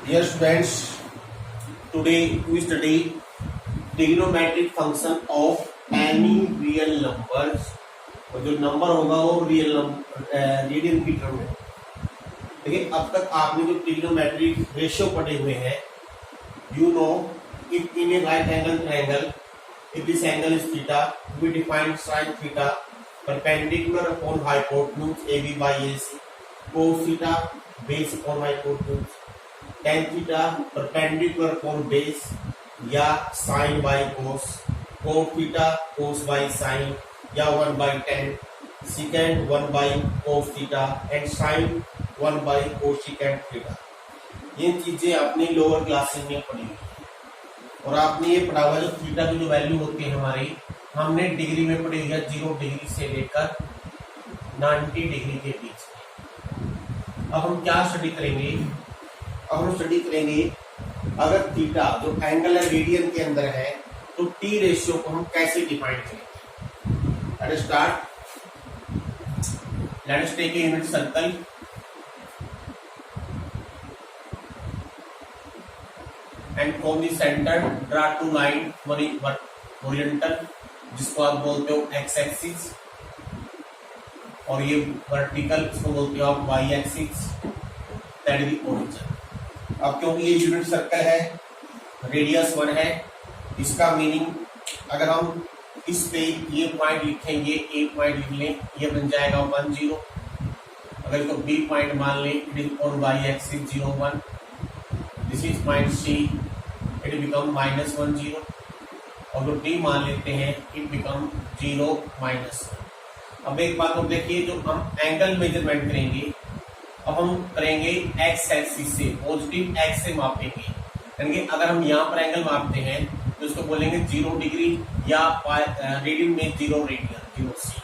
Dear students, today we study trigonometric function of any real numbers। और जो number होगा वो रियल नंबर रेडियन की टर्म में। देखिए अब तक आपने जो ट्रिग्नोमेट्रिक रेशियो पढ़े हुए हैं, you know if in a right angle triangle if this angle is theta we define sin theta perpendicular upon hypotenuse AB by AC, cos theta base upon hypotenuse, tan theta perpendicular upon base या sin by cos, cos theta cos by sin या 1 by tan, secant 1 by cos theta and sin 1 by cosecant theta। ये चीजें आपने lower classes में पढ़ी और आपने ये पढ़ा हुआ जो थीटा की जो वैल्यू होती है हमारी, हमने डिग्री में पढ़ी है 0 डिग्री से लेकर 90 डिग्री के बीच में। अब हम क्या स्टडी करेंगे? अब हम स्टडी करेंगे अगर थीटा जो एंगल है रेडियन के अंदर है तो टी रेशियो को हम कैसे डिफाइन करेंगे। Let's start. Let's take a unit circle and from the center draw two line, one is horizontal जिसको आप बोलते हो x एक्सिस और ये वर्टिकल इसको बोलते हो आप y axis, that is the origin. अब क्योंकि ये यूनिट सर्कल है, रेडियस 1 है, इसका मीनिंग अगर हम इस पे ये पॉइंट लिखेंगे, ए पॉइंट लिख लें, ये बन जाएगा 1 0। अगर इसको बी पॉइंट मान लें, it is on y axis 0 1, this is point C, it become -1 0। और जो डी मान लेते हैं इट बिकम 0 -1। अब एक बात को देखिए, जो हम एंगल मेजरमेंट करेंगे अब हम करेंगे एक्स एक्सिस से, पॉजिटिव एक्स से मापेंगे। यानी कि अगर हम यहाँ पर एंगल मापते हैं तो इसको बोलेंगे 0 डिग्री या रेडियन में 0 रेडियन 0 सी।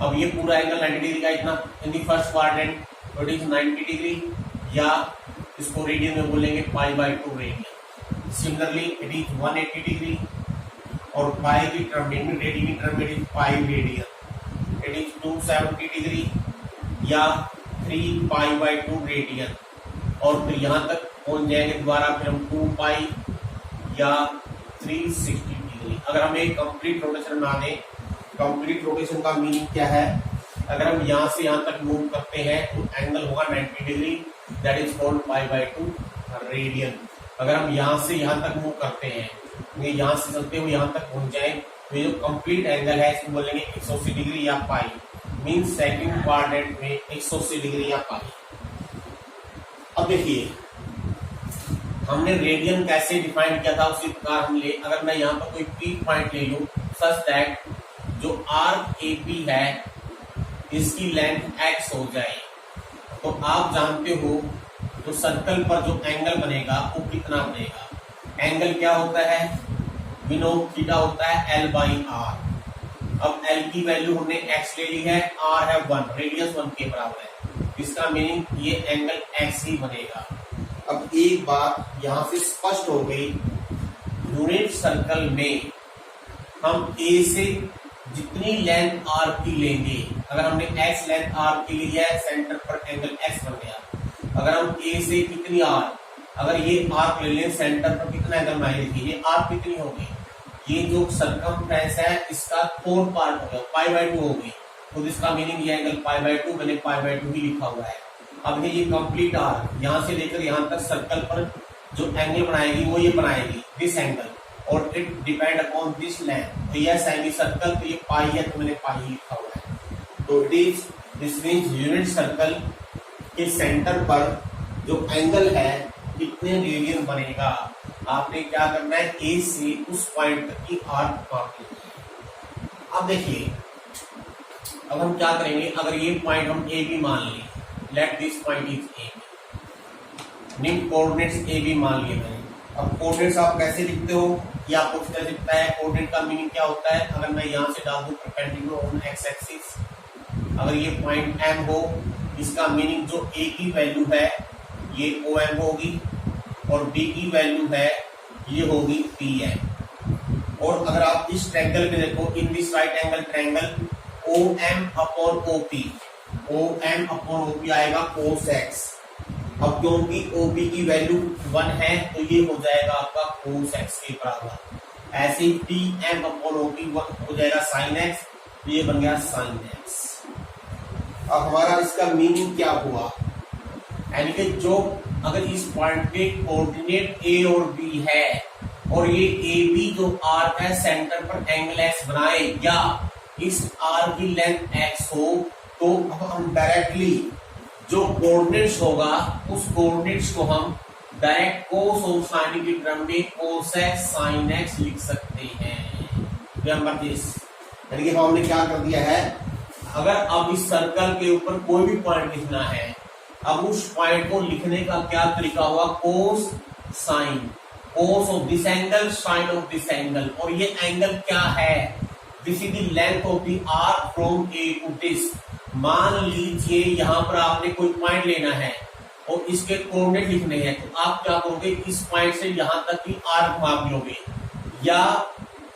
अब ये पूरा एंगल 90 डिग्री का इतना in the first quadrant it is 90 degree, या इसको रेडियन में बोलेंगे π/2 radian. Similarly it is 180 degree और पाई की टर्म में रेडियन की टर्म में it is pi radian, it is 270 degree या 3π/2 रेडियन। और फिर यहाँ तक पहुंच जाएंगे दोबारा, फिर हम 2 पाई या 360 डिग्री। अगर हम एक कंप्लीट रोटेशन बना दें, कंप्लीट रोटेशन का मीनिंग क्या है? अगर हम यहाँ से यहाँ तक मूव करते हैं तो एंगल होगा 90 degree, that is called π/2 radian. अगर हम यहाँ से यहाँ तक मूव करते हैं, ये यहाँ से चलते हुए यहाँ तक पहुंच जाए तो ये जो कंप्लीट एंगल है इसको बोलेंगे 180 डिग्री या पाई, मीन सेकंड क्वाड्रेंट में 180 डिग्री या पाई। अब देखिए हमने रेडियन कैसे डिफाइन किया था, उसी प्रकार हम ले, अगर मैं यहाँ पर कोई पी पॉइंट ले लूं सच दैट जो आर्क एपी है इसकी लेंथ x हो जाए, तो आप जानते हो तो सर्कल पर जो एंगल बनेगा वो कितना बनेगा। एंगल क्या होता है? वी नो थीटा होता है L/R। अब L की वैल्यू हमने x ले ली है, R है 1, रेडियस 1 के बराबर है, इसका मीनिंग ये एंगल x ही बनेगा। अब एक बात यहाँ से स्पष्ट हो गई, यूनिट सर्कल में हम A से जितनी लेंथ R की लेंगे, अगर हमने x लेंथ R की ली है, सेंटर पर एंगल x बन गया। अगर हम A से कितनी R, अगर ये आर्क ले लें, सेंटर पर कितना एंगल बनाए, देखिए ये आर्क कितनी होगी, ये जो सर्कमफ्रेंस है इसका 4 पार्ट हो गया, π/2 हो गई, तो इसका मीनिंग ये एंगल π/2, मैंने π/2 ही लिखा हुआ है। अब ये कंप्लीट आर्क यहाँ से लेकर यहाँ तक सर्कल पर जो एंगल बनाएगी वो ये बनाएगी दिस एंगल, और it depend upon this length. तो यह सेमी सर्कल, तो ये पाई है, तो मैंने पाई ही लिखा हुआ है। तो it is this means unit circle के सेंटर पर जो एंगल है कितने रेडियन बनेगा, आपने क्या करना है, ए से उस पॉइंट तक की आर्क मापनी है। अब देखिए अब हम क्या करेंगे, अगर ये पॉइंट हम ए बी मान लें, let this point is a, निम्न कोऑर्डिनेट्स ए बी मान लिए मैंने। अब कोऑर्डिनेट्स आप कैसे लिखते हो, ये आपको किस तरह दिखता है? कोऑर्डिनेट का मीनिंग क्या होता है? अगर मैं यहाँ से डाल दूं परपेंडिकुलर ऑन एक्स एक्सिस, अगर ये पॉइंट एम हो, इसका मीनिंग जो ए की वैल्यू है ये ओ एम होगी और बी की वैल्यू है ये होगी पी एम। और अगर आप इस ट्रायंगल में देखो, इन this right angle triangle OM/OP, OM/OP आएगा cos x, अब क्योंकि OB की वैल्यू 1 है तो ये हो जाएगा आपका cos x के बराबर। ऐसे ही Tm अपॉन OP 1 हो जाएगा sin x, तो ये बन गया sin x। अब हमारा इसका मीनिंग क्या हुआ, यानी कि जो अगर इस पॉइंट पे कोऑर्डिनेट A और B है और ये AB जो आर्क है सेंटर पर एंगल x बनाए या इस आर्क की लेंथ x हो, तो अब हम डायरेक्टली जो कोऑर्डिनेट्स होगा उस कोऑर्डिनेट्स को हम डायरेक्ट कोस और साइन की टर्म में cos x sin x लिख सकते हैं। रिमेंबर दिस, यानी कि हमने क्या कर दिया है, अगर अब इस सर्कल के ऊपर कोई भी पॉइंट लिखना है, अब उस पॉइंट को लिखने का क्या तरीका हुआ, cos sine, cos of this angle sine of this angle, और ये एंगल क्या है, this is the length of the arc from A to this. मान लीजिए यहां पर आपने कोई पॉइंट लेना है और इसके कोऑर्डिनेट लिखने हैं, तो आप क्या करोगे, इस पॉइंट से यहां तक की आर्क माप लोगे, या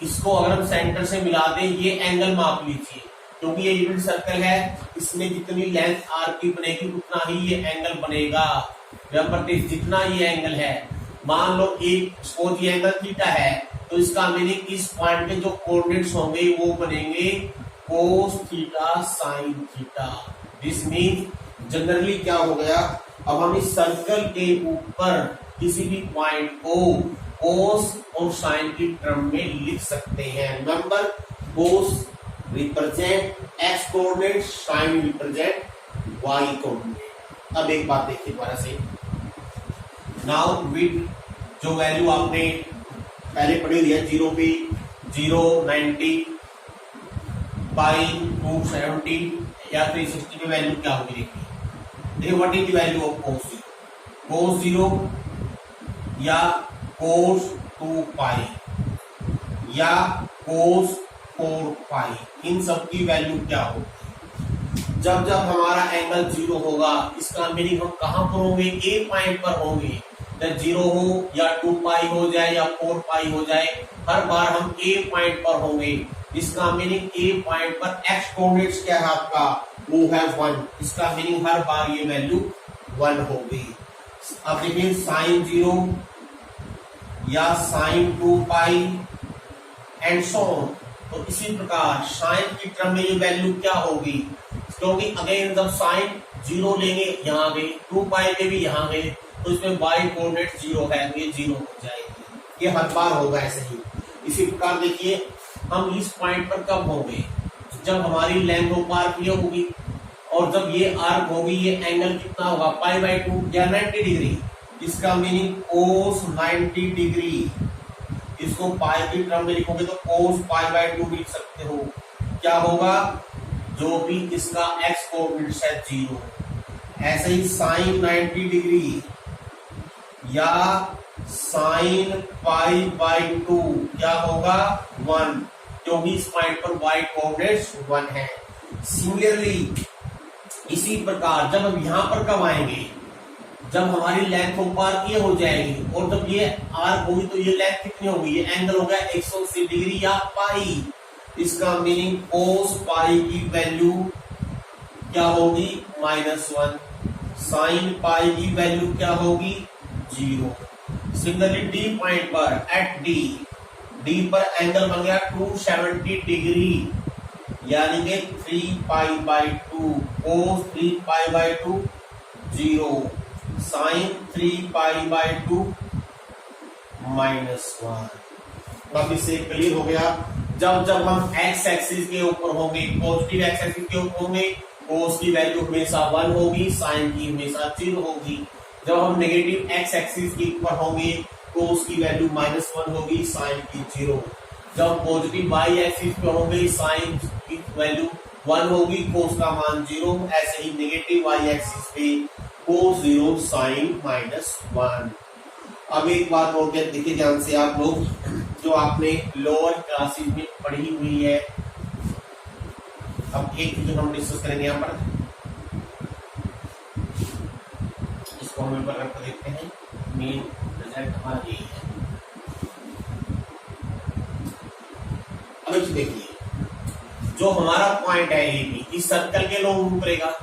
इसको अगर हम सेंटर से मिला दें ये एंगल माप लीजिए, क्योंकि ये यूनिट सर्कल है, इसमें जितनी लेंथ आर्क की बनेगी उतना ही ये एंगल बनेगा। जितना ये एंगल है, मान लो एक सपोज ये एंगल थीटा है, तो इसका मीनिंग इस पॉइंट के जो कोऑर्डिनेट्स होंगे वो बनेंगे cos theta sin theta. This means generally क्या हो गया, अब हम इस सर्कल के ऊपर किसी भी पॉइंट को cos और sin की टर्म में लिख सकते हैं। Remember, cos represent x coordinate, sin represent y coordinate. अब एक बात देखिए दोबारा से, नाउ विद जो वैल्यू आपने पहले पढ़ी हुई है 0 पे 0, 90, पाई 270 या 360 में वैल्यू क्या होगी देखिए what is the value of cos 0 या cos 2 पाई या cos 4 पाई, इन सब की वैल्यू क्या होगी। जब जब हमारा एंगल 0 होगा, इसका मीनिंग हम कहां पर होंगे, ए पॉइंट पर होंगे। जब 0 हो या 2 पाई हो जाए या 4 पाई हो जाए, हर बार हम ए पॉइंट पर होंगे। इसका मीनिंग ए पॉइंट पर एक्स कोऑर्डिनेट्स क्या है आपका, वो है 1। इसका मीनिंग हर बार ये वैल्यू 1 होगी। अब देखिए साइन 0 या sine 2 pi and so on, तो इसी प्रकार साइन की टर्म में ये वैल्यू क्या होगी, क्योंकि अगेन जब साइन 0 लेंगे यहाँ गए, 2 पाई पे भी यहाँ गए, तो इसमें y कोऑर्डिनेट 0 है, तो ये 0 हो जाएगी। ये हर बार होगा ऐसे ही। इसी प्रकार देखिए हम इस पॉइंट पर कब होंगे, जब हमारी लेंथ हो पार क्लियर होगी, और जब ये आर्क होगी, ये एंगल कितना होगा, π/2 या 90 डिग्री। इसका मीनिंग cos 90 डिग्री, इसको पाई की टर्म में लिखोगे तो cos π/2 लिख सकते हो। क्या होगा, जो भी इसका x कोऑर्डिनेट है 0। ऐसे ही साइन 90 डिग्री या साइन π/2 क्या होगा, 1, क्योंकि इस पॉइंट पर y कोऑर्डिनेट्स 1 है। सिमिलरली इसी प्रकार जब हम यहां पर कब आएंगे, जब हमारी लेंथ हो पार ये हो जाएगी, और जब ये आर्क होगी तो ये लेंथ कितनी होगी, ये एंगल होगा 180 डिग्री या पाई। इसका मीनिंग cos पाई की वैल्यू क्या होगी, -1। साइन पाई की वैल्यू क्या होगी, 0। सिमिलरली डी पॉइंट पर एट डी पर एंगल बन गया 270 डिग्री, यानी कि 3π/2, cos 3π/2 0, साइन 3π/2 -1। अब इससे क्लियर हो गया, जब जब हम एक्स एक्सिस के ऊपर होंगे, पॉजिटिव एक्स एक्सिस के ऊपर होंगे, cos की वैल्यू हमेशा 1 होगी, साइन की हमेशा 0 होगी। जब हम नेगेटिव एक्स एक्सिस के ऊपर होंगे, cos की वैल्यू -1 होगी, साइन की 0। जब पॉजिटिव वाई एक्सिस पे होंगे, साइन की वैल्यू 1 होगी, cos का मान 0। ऐसे ही नेगेटिव वाई एक्सिस पे cos 0 साइन -1। अब एक बात और देखिए ध्यान से आप लोग, जो आपने लोअर क्लासेस में पढ़ी हुई है, अब एक चीज हम डिस्कस करेंगे यहाँ पर, इसको हम ऊपर रख देखते हैं। मेन रिजल्ट हमारा यही है। अब इसे देखिए, जो हमारा पॉइंट है ए बी, इस सर्कल के अलोंग मूव करेगा।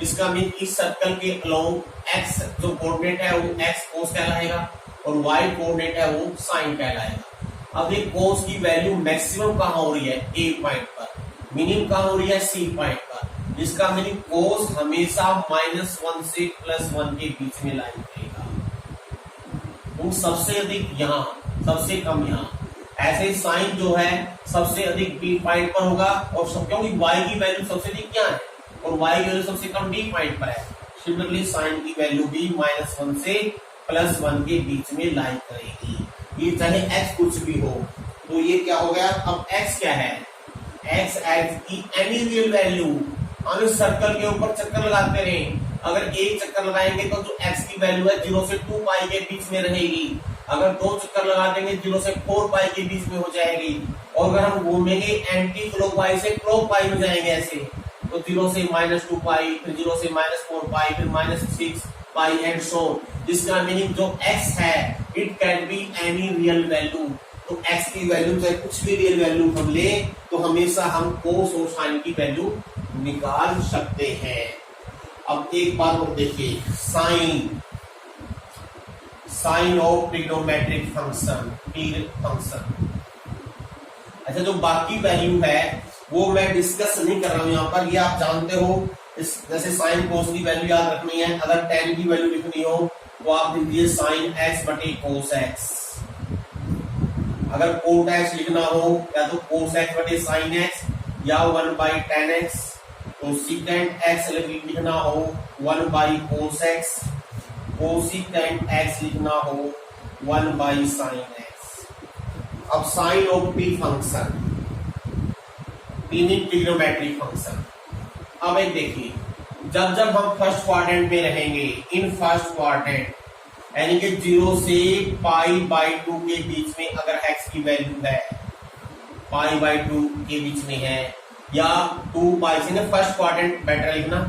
इसका मीन इस सर्कल के अलोंग एक्स जो कोऑर्डिनेट है वो एक्स कोस कहलाएगा और वाई कोऑर्डिनेट है वो साइन कहलाएगा। अब ये कोस की वैल्यू मैक्सिमम कहाँ हो रही है, ए पॉइंट पर, मिनिमम कहाँ हो रही है, सी पॉइंट पर। इसका मीनिंग कोस हमेशा -1 से +1 के बीच में लाइन करेगा, वो सबसे अधिक यहाँ, सबसे कम यहाँ। ऐसे ही साइन जो है सबसे अधिक बी पॉइंट पर होगा, और क्योंकि वाई की वैल्यू सबसे अधिक क्या है और वाई की वैल्यू सबसे कम डी पॉइंट पर है, सिमिलरली साइन की वैल्यू भी -1 से +1 के बीच में लाई करेगी। ये चाहे x कुछ भी हो, तो ये क्या हो गया, अब x क्या है, x की एनी रियल वैल्यू। हम इस सर्कल के ऊपर चक्कर लगाते रहे, अगर एक चक्कर लगाएंगे तो जो x की वैल्यू है 0 से 2 पाई के बीच में रहेगी, अगर 2 चक्कर लगा देंगे 0 से 4 पाई के बीच में हो जाएगी, और अगर हम घूमेंगे एंटी क्लॉकवाइज से क्लॉक पाई में जाएंगे ऐसे, तो 0 से -2 पाई, फिर 0 से -4 पाई, फिर -6 पाई एंड सो। जिसका मीनिंग जो x है it can be any real value. तो x की वैल्यू चाहे कुछ भी रियल वैल्यू हम ले, तो हमेशा हम कोस और साइन की वैल्यू निकाल सकते हैं। अब एक बात और देखिए, साइन ऑफ ट्रिग्नोमेट्रिक फंक्शन, अच्छा जो बाकी वैल्यू है वो मैं डिस्कस नहीं कर रहा हूं यहाँ पर, ये आप जानते हो। जैसे साइन कोस की वैल्यू याद रखनी है, अगर tan की वैल्यू लिखनी हो तो आप लिखिए साइन x बटे कोस x। अगर कोट x लिखना हो या तो कोस x बटे साइन x या 1/tan x, तो सीकेंट x लिखना हो 1/cos x, कोसिकेंट x लिखना हो 1/sin x। अब sine of p function, trigonometric function. अब एक देखिए, जब हम फर्स्ट क्वाड्रेंट में रहेंगे, इन फर्स्ट क्वाड्रेंट यानी कि 0 से π/2 के बीच में अगर x की वैल्यू है, π/2 के बीच में है, या 2π से, फर्स्ट क्वाड्रेंट बेटर लिखना।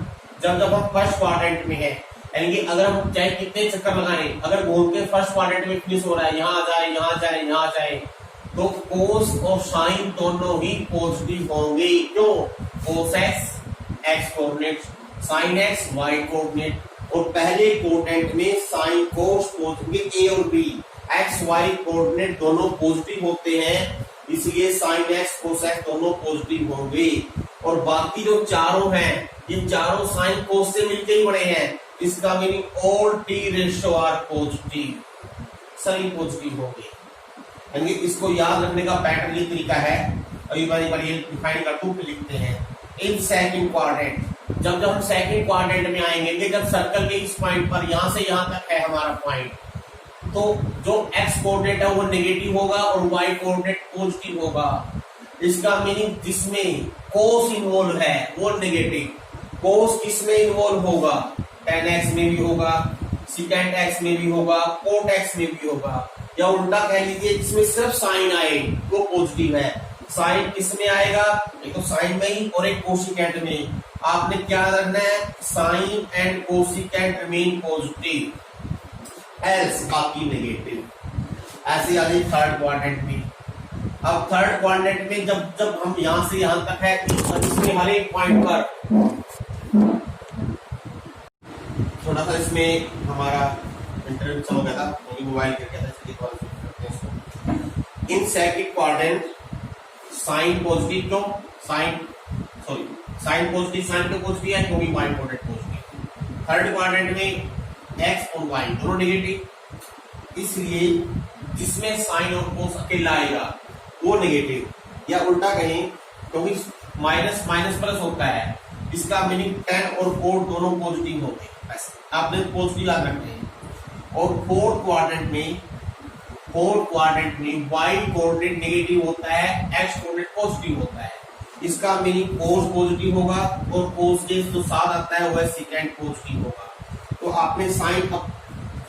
जब हम फर्स्ट क्वाड्रेंट में है, यानी कि अगर हम चाहे कितने चक्कर लगाए, अगर घूम के फर्स्ट क्वाड्रेंट में फिनिश हो रहा है, यहाँ जाए यहाँ जाए यहाँ जाए, तो कोस और साइन दोनों ही पॉजिटिव होंगे। क्यों, cos x x coordinate, sine x y coordinate, और पहले कोऑर्डिनेट में साइन कोस पॉजिटिव a और b, x y कोऑर्डिनेट दोनों पॉजिटिव होते हैं, इसलिए साइन x कोस x दोनों पॉजिटिव होंगे। और बाकी जो चारों हैं, ये चारों साइन कोस से मिलके ही बने हैं, इसका meaning all t ratio are positive, सभी पॉजिटिव होंगे। यानी इसको याद रखने का पैटर्न ये तरीका है, अभी बार ये डिफाइन करते हुए लिखते हैं। इन सेकंड क्वाड्रेंट, जब हम सेकंड क्वाड्रेंट में आएंगे, जब सर्कल के इस पॉइंट पर यहां से यहां तक है हमारा पॉइंट, तो जो x कोऑर्डिनेट है वो नेगेटिव होगा और y कोऑर्डिनेट पॉजिटिव होगा। इसका मीनिंग जिसमें कोस इन्वॉल्व है वो नेगेटिव, कोस किसमें इन्वॉल्व होगा, tan x में भी होगा, secant x में भी होगा, cot x में भी होगा, या उल्टा कह लीजिए जिसमें सिर्फ साइन आए वो पॉजिटिव है। साइन किसमें आएगा, एक तो साइन में ही और एक कोसिकेंट में। आपने क्या रखना है, sine and cosecant remain positive, else बाकी नेगेटिव। ऐसे आ जाए थर्ड क्वाड्रेंट में। अब थर्ड क्वाड्रेंट में जब हम यहां से यहां तक है, इसमें हर एक पॉइंट पर थोड़ा सा इसमें हमारा इंटरव्यू हो गया था, मोबाइल कर गया था। In second quadrant sine positive, क्यों साइन पॉजिटिव, साइन तो पॉजिटिव है क्योंकि y coordinate positive. Third quadrant में x और y दोनों नेगेटिव, इसलिए जिसमें साइन और कोस अकेला आएगा वो नेगेटिव, या उल्टा कहें क्योंकि माइनस माइनस प्लस होता है, इसका मीनिंग tan और कोट दोनों पॉजिटिव होंगे। आपने पॉजिटिव याद रखते हैं। और फोर्थ क्वाड्रेंट में y कोऑर्डिनेट नेगेटिव होता है, x कोऑर्डिनेट पॉजिटिव होता है, इसका मीनिंग कोस पॉजिटिव होगा और कोस के जो साथ आता है वह सेकेंड पॉजिटिव होगा। तो आपने साइन अब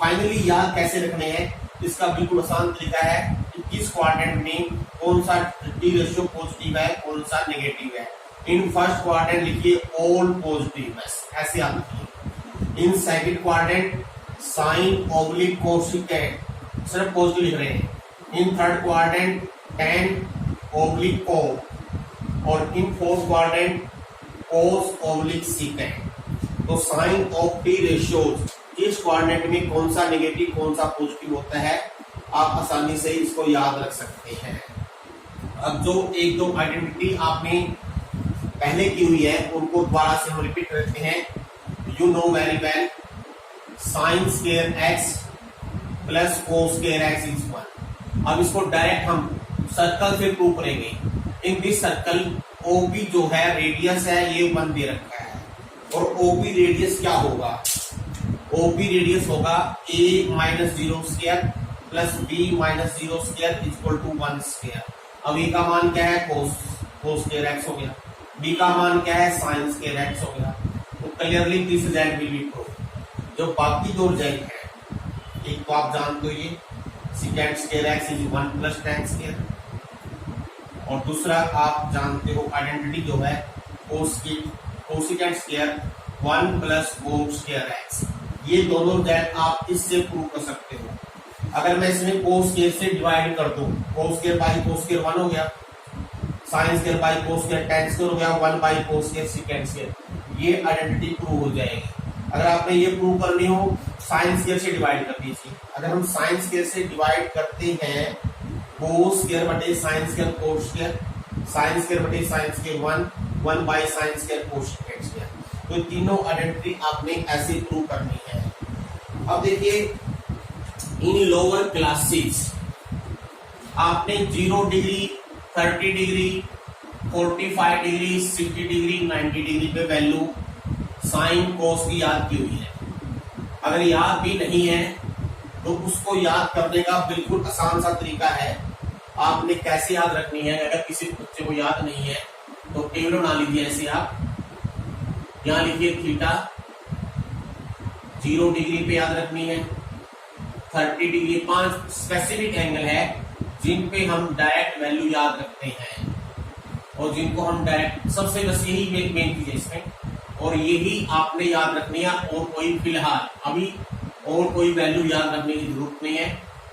फाइनली याद कैसे रखने हैं, इसका बिल्कुल आसान तरीका है कि किस क्वाड्रेंट में कौन सा टी रेशियो पॉजिटिव है, कौन सा नेगेटिव है। इन फर्स्ट क्वाड्रेंट लिखिए ऑल पॉजिटिव, बस ऐसे आप लिखिए। In second quadrant sine oblique cosecant, सिर्फ पॉजिटिव लिख रहे हैं। In third quadrant tan oblique को, और in fourth quadrant cos oblique secant. तो साइन ऑफ टी रेशियोज इस कोऑर्डिनेट में कौन सा नेगेटिव कौन सा पॉजिटिव होता है, आप आसानी से इसको याद रख सकते हैं। अब जो एक दो आइडेंटिटी आपने पहले की हुई है उनको दोबारा से हम रिपीट करते हैं। You know very well sine square x plus cos square x is 1। अब इसको डायरेक्ट हम सर्कल से प्रूव करेंगे। इन दिस सर्कल ओबी जो है रेडियस है ये 1 दे रखा है, और ओबी रेडियस क्या होगा, ओबी रेडियस होगा a minus 0 square plus b minus 0 square equal to 1 square. अब a का मान क्या है, कोस स्क्वायर एक्स हो गया, b का मान क्या है, साइन स्क्वायर एक्स हो गया। तो clearly this result will be prove. जो बाकी दो रिजल्ट है, एक तो आप जानते हो ये second square x is 1 plus tan square, और दूसरा आप जानते हो आइडेंटिटी जो है cosecant square 1 plus cos square x. ये दोनों रिजल्ट आप इससे प्रूव कर सकते हो। अगर मैं इसमें कोस स्क्वायर से डिवाइड कर दूं, cos square by cos square 1 हो गया, sine square by cos square tan square हो गया, 1 by cos square second square, ये आइडेंटिटी प्रूव हो जाएगी। अगर आपने ये प्रूव करनी हो साइन स्क्वायर से डिवाइड कर दीजिए। अगर हम साइन स्क्वायर से डिवाइड करते हैं कोस स्क्वायर बटे sine square cos square, sine square बटे sine square 1 by sine square cos square, तो तीनों आइडेंटिटी आपने ऐसे प्रूव करनी है। अब देखिए इन लोअर क्लासेस आपने 0 degree 30 degree 45 degree 60 degree 90 degree पे वैल्यू साइन कोस की याद की हुई है। अगर याद भी नहीं है तो उसको याद करने का बिल्कुल आसान सा तरीका है। आपने कैसे याद रखनी है, अगर किसी बच्चे को याद नहीं है तो टेबल बना लीजिए ऐसे। आप यहां लिखिए थीटा 0 डिग्री पे याद रखनी है, 30 डिग्री 5 स्पेसिफिक एंगल है जिन पे हम डायरेक्ट वैल्यू याद रखते हैं, और जिनको हम डायरेक्ट सबसे बस यही मेन चीज है इसमें, और यही आपने याद रखनी है। और कोई फिलहाल अभी और कोई वैल्यू याद रखने की जरूरत नहीं है।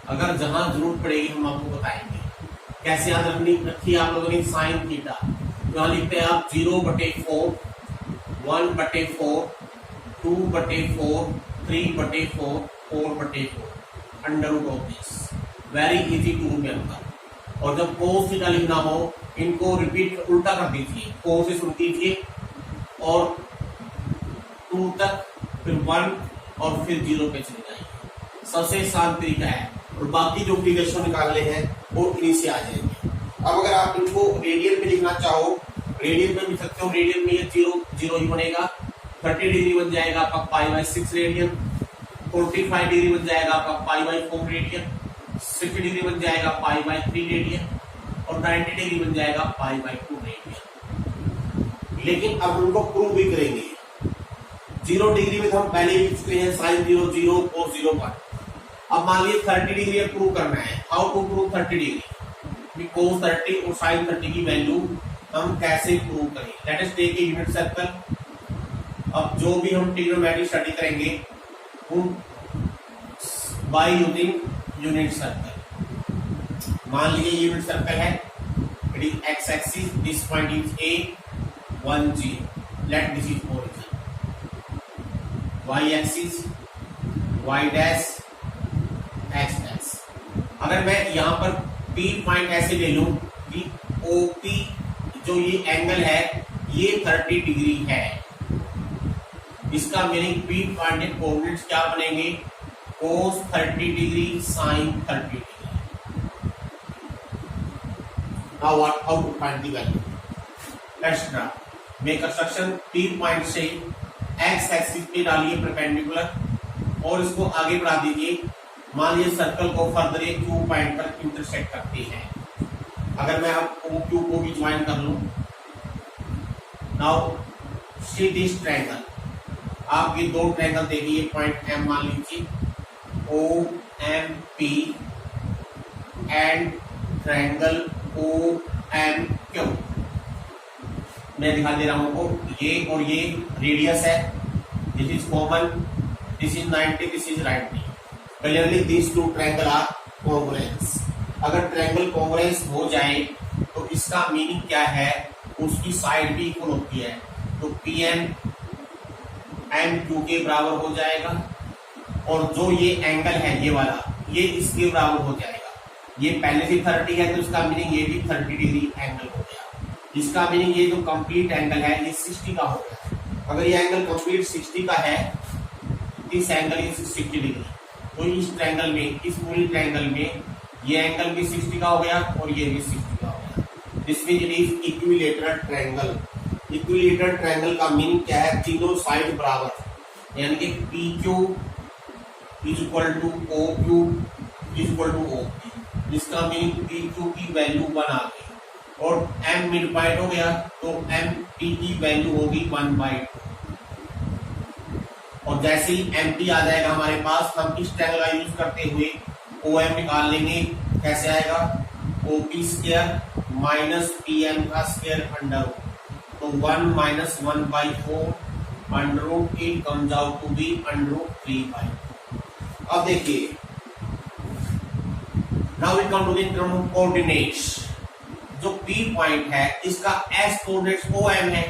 अगर जहां जरूरत पड़ेगी हम आपको बताएंगे कैसे याद रखी आप लोगों ने। साइन थीटा यहां लिखते हैं आप 0/4 1/4 2/4 3/4 4/4 under root of this, very easy to remember. और जब कोस थीटा लिखना हो इनको रिपीट उल्टा कर दीजिए, कोस से शुरू कीजिए और 2 तक, फिर 1 और फिर 0 पे चले जाइए। सबसे आसान तरीका है, और बाकी जो फिगर्स निकालने हैं वो इन्हीं से आ जाएंगे। अब अगर आप इनको रेडियन में लिखना चाहो, रेडियन में लिख सकते हो। रेडियन में ये 0 ही बनेगा। 30 डिग्री बन जाएगा आपका π/6 रेडियन, 45 डिग्री बन जाएगा आपका π/4 रेडियन, 60 डिग्री बन जाएगा π/3 रेडियन, और 90 डिग्री बन जाएगा π/2 रेडियन। लेकिन अब उनको प्रूव भी करेंगे। 0 डिग्री में तो हम पहले ही चुके हैं, साइन 0 0 cos 0 1। अब मान लीजिए 30 डिग्री प्रूव करना है। How to prove 30 degree, cos 30 और sin 30 की वैल्यू हम कैसे प्रूव करें। Let us take a unit circle. अब जो भी हम ट्रिग्नोमेट्री स्टडी करेंगे उन बाय यूजिंग यूनिट सर्कल। मान लीजिए यूनिट सर्कल है, it is x axis, this point is a 1 0, let this is origin. y axis y dash x dash. अगर मैं यहां पर P पॉइंट ऐसे ले लूं कि OP जो ये एंगल है ये 30 डिग्री है, इसका मीनिंग P पॉइंट के कोऑर्डिनेट्स क्या बनेंगे, cos 30 degree sin 30 degree. Now what, how to find the value. Let's draw, make construction. P point से एक्स एक्सिस पे डालिए परपेंडिकुलर और इसको आगे बढ़ा दीजिए। मान लीजिए सर्कल को फर्दर एक Q पॉइंट पर इंटरसेक्ट करती है। अगर मैं अब Q को भी ज्वाइन कर लूं, नाउ सी दिस ट्रायंगल। आप ये दो ट्रायंगल देखिए, पॉइंट M मान लीजिए OMP एंड ट्रायंगल OMQ। मैं दिखा दे रहा हूं आपको, ये और ये रेडियस है, this is common, this is 90, this is 90। Clearly this two triangle are congruence. अगर ट्रायंगल कॉन्ग्रुएंस हो जाए तो इसका मीनिंग क्या है, उसकी साइड भी इक्वल होती है, तो PM MQ के बराबर हो जाएगा। और जो ये एंगल है ये वाला, ये इसके बराबर हो जाएगा। ये पहले से 30 है तो इसका मीनिंग ये भी 30 डिग्री एंगल हो गया। इसका मीनिंग ये जो कंप्लीट एंगल है ये 60 का हो गया। अगर ये एंगल कंप्लीट 60 का है, दिस एंगल इज 60 डिग्री, तो इस ट्रायंगल में, इस पूरी ट्रायंगल में ये एंगल भी 60 का हो गया और ये भी 60 का हो गया। This means it is equilateral triangle. Equilateral triangle का मीनिंग क्या है? तीनों साइड बराबर, यानी कि PQ is equal to OQ is equal to OP। इसका मीनिंग PQ की वैल्यू 1 आ गई और M मिड पॉइंट हो गया, तो MP की वैल्यू होगी 1/2। और जैसे ही MP आ जाएगा हमारे पास, हम इस ट्रायंगल का यूज करते हुए OM निकाल लेंगे। कैसे आएगा? OP स्क्वायर माइनस PM का स्क्वायर अंडर रूट, तो 1 minus 1/4 under root it comes out to be under root 3/2। अब देखिए, now we come to the term of coordinates. जो P पॉइंट है इसका S कोऑर्डिनेट्स OM है।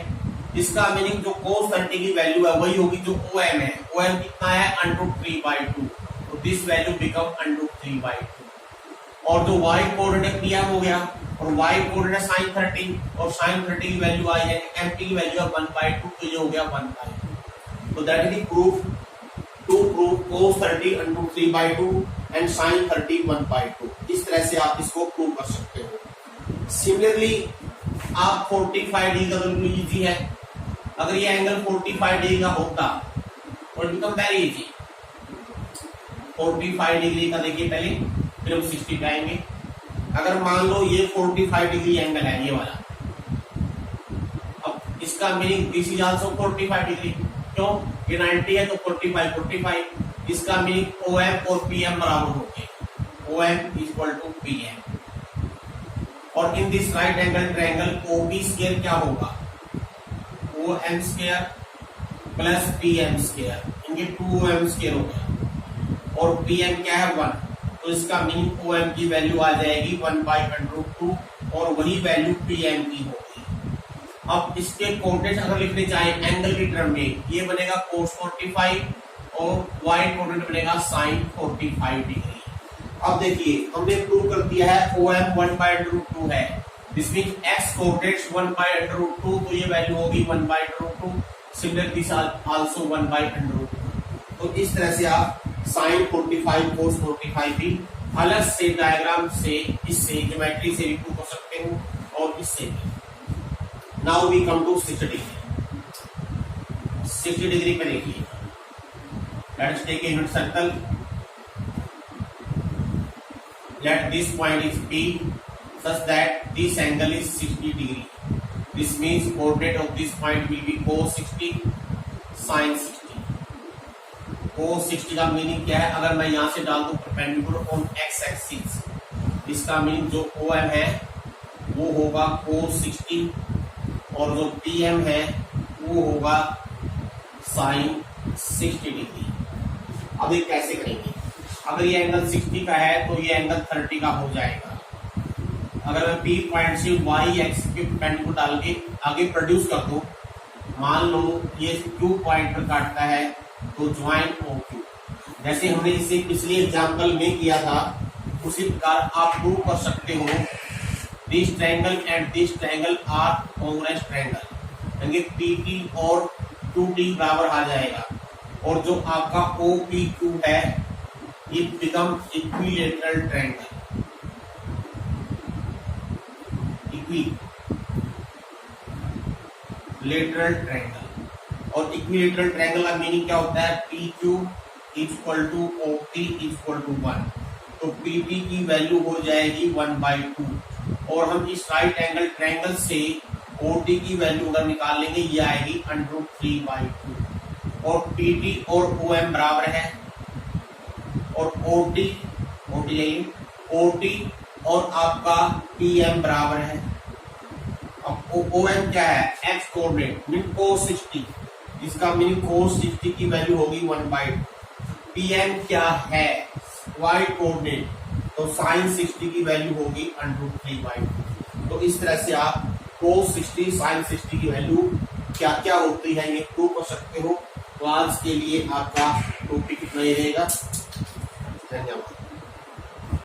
इसका मीनिंग जो cos 30 की वैल्यू है वही होगी जो OM है। OM कितना है? अंडर रूट 3/2, तो this value become under root 3/2। और जो y कोऑर्डिनेट PM हो गया और y कोऑर्डिनेट sin 30 और sin 30 की वैल्यू आई है MP की वैल्यू है 1/2, तो ये हो गया 1/2। तो that is the proof to prove cos 30 under root 3/2 and sin 30 1/2। इस तरह से आप इसको प्रूव कर सकते हो। सिमिलरली आप 45 डिग्री का बिल्कुल इजी है। अगर ये एंगल 45 डिग्री का होता और बिकम वेरी इजी। 45 डिग्री का देखिए पहले, फिर हम 60 पे आएंगे। अगर मान लो ये 45 डिग्री एंगल है ये वाला, अब इसका meaning this is also 45 degree. क्यों? ये 90 है तो 45। इसका मीनिंग OM और PM बराबर होंगे। OM equal to PM। और in this right angle triangle OP square क्या होगा? OM square plus PM square, इनके 2OM स्क्वायर हो गया। और PM क्या है? 1, तो इसका मीनिंग OM की वैल्यू आ जाएगी 1/√2 और वही वैल्यू PM की होगी। अब इसके कोऑर्डिनेट अगर लिखने चाहे एंगल की टर्म में, ये बनेगा cos 45 और y कोऑर्डिनेट बनेगा sin 45 डिग्री। अब देखिए हमने प्रूव कर दिया है OM 1/√2 है। दिस मींस x कोऑर्डिनेट्स 1/√2, तो ये वैल्यू होगी 1/√2। Similar this also 1/√2। तो इस तरह से आप sin 45 cos 45 भी अलग से डायग्राम से, इससे ज्योमेट्री से भी प्रूव कर सकते हो और इससे भी। Now we come to 60 degree. 60 degree पे देखिए, let's take a unit circle. Let this point is P such that this angle is 60 degree. This means coordinate of this point will be cos 60 sin 60. cos 60 का meaning क्या है? अगर मैं यहां से डाल दूं परपेंडिकुलर ऑन x एक्सिस, इसका मीनिंग जो OM है वो होगा cos 60 और जो PM है वो होगा sin 60 डिग्री। अब ये कैसे करेंगे? अगर ये एंगल 60 का है तो ये एंगल 30 का हो जाएगा। अगर मैं P पॉइंट से y एक्सिस के परपेंडिकुलर डाल के आगे प्रोड्यूस कर दूं, मान लो ये Q पॉइंट पर काटता है तो ज्वाइन OQ, जैसे हमने इसे पिछले एग्जांपल में किया था उसी प्रकार आप प्रूव कर सकते हो this triangle and this triangle are congruent triangle, यानी PT और QT बराबर आ जाएगा। और जो आपका OPQ है it becomes equilateral triangle। equilateral triangle और equilateral triangle का मीनिंग क्या होता है? PQ equal to OP equal to 1, तो PP की वैल्यू हो जाएगी 1/2 और हम इस राइट एंगल ट्रायंगल से OT की वैल्यू अगर निकाल लेंगे ये आएगी √3/2 और PT और OM बराबर है और OT और आपका PM बराबर है। अब OM क्या है? x कोऑर्डिनेट मीन cos 60, इसका मीनिंग cos 60 की वैल्यू होगी 1/2। PM क्या है? y कोऑर्डिनेट, तो sin 60 की वैल्यू होगी √3/2। तो इस तरह से आप cos 60 sin 60 की वैल्यू क्या क्या होती है ये प्रूव कर सकते हो। तो आज के लिए आपका टॉपिक इतना ही रहेगा। धन्यवाद।